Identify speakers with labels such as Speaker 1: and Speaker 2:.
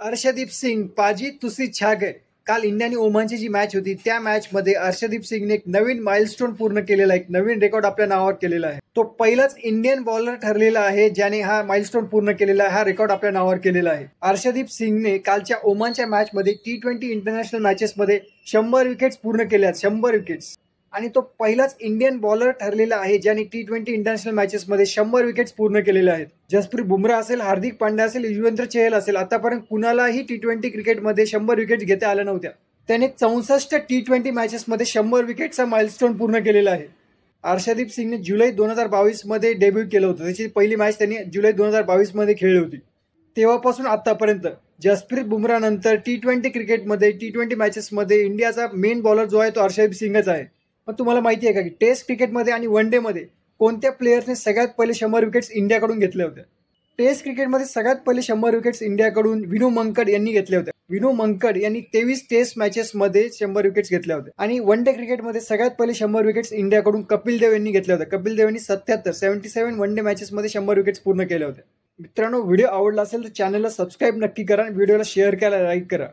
Speaker 1: अर्शदीप सिंग पाजी तुसी छा गए. काल इंडिया आणि ओमानची जी मॅच होती त्या मॅच मध्ये अर्शदीप सिंगने एक नवीन माइलस्टोन पूर्ण केलेला आहे, एक नवीन रेकॉर्ड आपल्या नावावर केलेला आहे. तो पहिलाच इंडियन बॉलर ठरलेला आहे ज्याने हा माइलस्टोन पूर्ण केलेला आहे, हा रेकॉर्ड आपल्या नावावर केलेला आहे. अर्शदीप सिंगने कालच्या ओमानच्या मॅच मध्ये T20 इंटरनॅशनल मॅचेस मध्ये 100 विकेट्स पूर्ण केल्या आहेत, 100 विकेट्स. आणि तो पहिलाच इंडियन बॉलर ठरलेला आहे ज्याने T20 इंटरनॅशनल मॅचेस मध्ये 100 विकेट्स पूर्ण केलेल्या आहेत. जसप्रीत बुमराह असेल, हार्दिक पांड्या असेल, युजवेंद्र चहल असेल, आतापर्यंत कुणालाही T20 क्रिकेटमध्ये 100 विकेट्स घेता आल्या नव्हत्या. त्याने 64 T20 मॅचेस मध्ये 100 विकेटचा माइलस्टोन पूर्ण केलेला आहे. अर्शदीप सिंगने जुलै 2022 मध्ये डेब्यू केलं होतं. त्याची पहिली मॅच त्यांनी जुलै 2022 मध्ये खेळली होती. तेव्हापासून आतापर्यंत जसप्रीत बुमराह नंतर T20 क्रिकेटमध्ये T20 मॅचेसमध्ये इंडियाचा मेन बॉलर जो आहे तो अर्शदीप सिंगच आहे. पण तुम्हाला माहिती आहे का की टेस्ट क्रिकेटमध्ये आणि वन डे मध्ये कोणत्या प्लेयर्सने सगळ्यात पहिले 100 विकेट्स इंडियाकडून घेतल्या होत्या? टेस्ट क्रिकेटमध्ये सगळ्यात पहिले 100 विकेट्स इंडियाकडून विनू मंकड यांनी घेतल्या होत्या. विनू मंकड यांनी 23 टेस्ट मॅचेसमध्ये 100 विकेट्स घेतल्या होत्या. आणि वन डे क्रिकेटमध्ये सगळ्यात पहिले 100 विकेट्स इंडियाकडून कपिल देव यांनी घेतल्या होत्या. कपिल देव यांनी 77 वन डे मॅचेसमध्ये 100 विकेट्स पूर्ण केल्या होत्या. मित्रांनो, व्हिडिओ आवडला असेल तर चॅनलला सबस्क्राईब नक्की करा आणि व्हिडिओला शेअर करा, लाईक करा.